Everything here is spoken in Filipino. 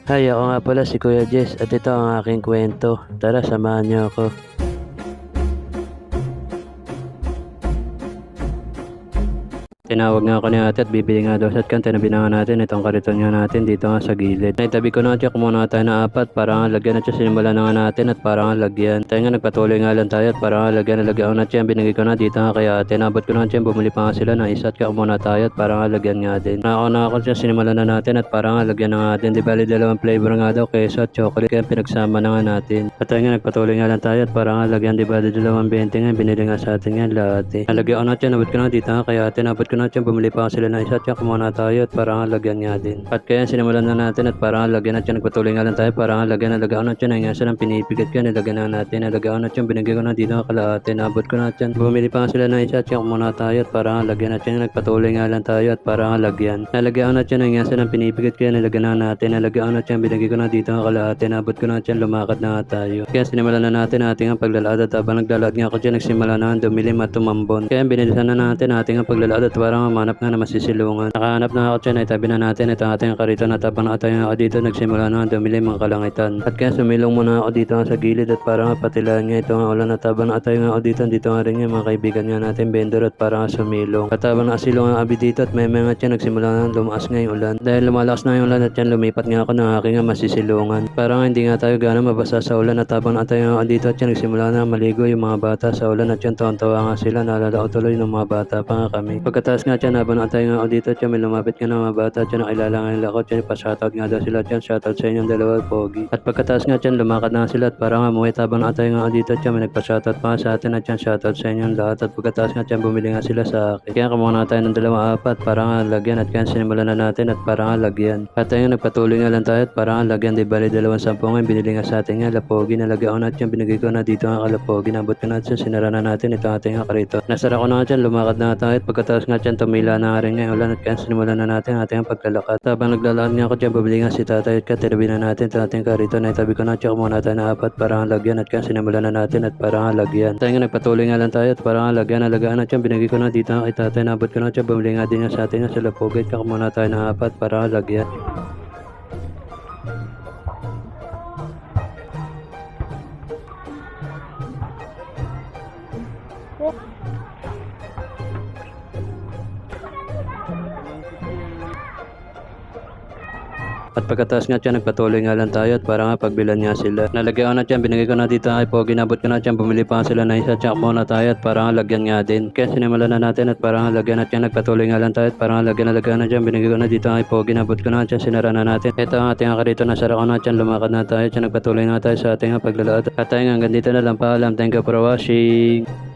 Hi, ako nga pala si Kuya Jess at ito ang aking kwento. Tara, samahan niyo ako. Tinawag nga ako ni ate at bibili nga daw sa kan. Tinabi na nga natin itong kariton nga natin dito nga sa gilid. Naitabi ko na check muna tayo na apat para nga lagyan at siya sinimulan na nga natin at para nga lagyan. Tayo nga nagpatuloy nga lang tayo at para nga lagyan na siya. Binigay ko na dito nga kaya ate. Nabot ko na siya. Bumili pa nga sila na isa at kaya muna tayo at para nga lagyan nga din. Na ako siya sinimulan na natin at para nga lagyan na nga natin. Di bali dalawang flavor nga daw queso at chocolate kaya pinagsama na nga natin. At tayo nga nagpatuloy nga lang tayo at para nga lagyan. Di bali dalawang 20 nga binili nga sa atin nga lahat. Nalagyan ko na siya. Nabot ko na dito nga kaya ate. Nabot ko na siya. Bumili pa sila na isa at kaya muna tayo at para nga lagyan nga din. At kaya sinimulan na natin at para nga lagyan at siya. Nagpatuloy nga lang tayo para nga lagyan na siya. Nangyasa ng pinipigat ko. Nilagyan na natin. Nalagyan na siya. Binigay ko na dito nga kalahati. Nabot ko na siya. Bumili pa nga sila na isa at kaya muna tayo at para nga lagyan at siya. Nagpatuloy nga lang tayo at para nga lagyan. Nalagyan na siya. Nangyasa ng pinipigat ko. Nilagyan na natin. Nalagyan na siya. Binigay ko na dito nga kalahati. Nabot ko na siya. Lumakad na nga tayo. Kaya sinimulan na natin ating ang paglalakad at habang naglalakad nga ako dyan nagsimula na dumilim at tumambon. Kaya binilisan na natin ating ang paglalakad at parang mamanap nga na masisilungan. Nakahanap na ako dyan, itabi na natin ito ating kariton at habang nakatayo ako dito nagsimula na dumilim ang kalangitan. At kaya sumilong muna ako dito sa gilid at para nga patilaan nga ito nga ulan at habang nakatayo nga ako dito nga rin nga mga kaibigan nga natin vendor at para nga sumilong. At habang nakasilong ang abi dito at may mga dyan nagsimula na lumakas nga yung ulan. Dahil lumalakas na yung ulan at yan lumipat nga ako ng aking nga masisilungan. Para nga hindi nga tayo gana mabasa sa ulan at habang nakatayo nga ako dito at yan nagsimula na maligo yung mga bata sa ulan at yan tawa nga sila. Naalala ko tuloy ng mga bata pa nga kami. Pagkatapos nga dyan habang nakatayo nga ako dito at yan may lumapit nga ng mga bata at yan nakilala nga nila ako at yan pa-shoutout nga daw sila at yan shoutout sa inyong dalawa pogi. At pagkatapos nga dyan lumakad na sila at parang nga muwit habang nakatayo nga ako dito at yan may nagpa-shoutout pa nga sa atin at yan shoutout sa inyong lahat at pagkatapos nga dyan bumili nga sila sa akin. Kaya kumuha na tayo ng dalawang apat para nga lagyan at kaya sinimulan na natin at para nga lagyan. At tayo nagpatuloy nga lang tayo at para nga lagyan di bali dalawang sampung nga binili nga sa atin nga lapogi. Nalagyan ko na at yan binigay ko na dito nga kalapogi. Nabot ko na at yan sinara na natin ito ating nga karito. Nasara ko na nga dyan lumakad na tayo at pagkatapos nga dyan tumila na rin nga ulan at kaya sinimulan na natin ating ang paglalakad. Habang naglalakad nga ako dyan bumili nga si tatay at kaya tinabi na natin ito ating karito na itabi ko na at muna tayo na apat para nga lagyan at kaya sinimulan na natin at para nga lagyan. Tayo nga nagpatuloy nga lang tayo at para nga lagyan nalagaan at yan binigay ko na dito nga kay tatay. Nabot ko na at yan bumili nga din nga sa atin nga sa lapogi at kaya muna tayo na apat para nga lagyan. At pagkatapos nga dyan, nagpatuloy nga lang tayo at para nga pagbilan nga sila. Nalagyan ko na dyan, binigay ko na dito ay pogi, nabot ko na dyan, bumili pa nga sila na isa, tsaka muna tayo at para nga lagyan nga din. Kaya sinimulan na natin at para nga lagyan at yan, nagpatuloy nga lang tayo at para nga lagyan na dyan, binigay ko na dito ay pogi, nabot ko na dyan, sinara na natin. Ito ang ating karito, nasara ko na dyan, lumakad na tayo, dyan, nagpatuloy na tayo sa ating paglalakad. At tayo nga, hanggang dito na lang, paalam, thank you for watching.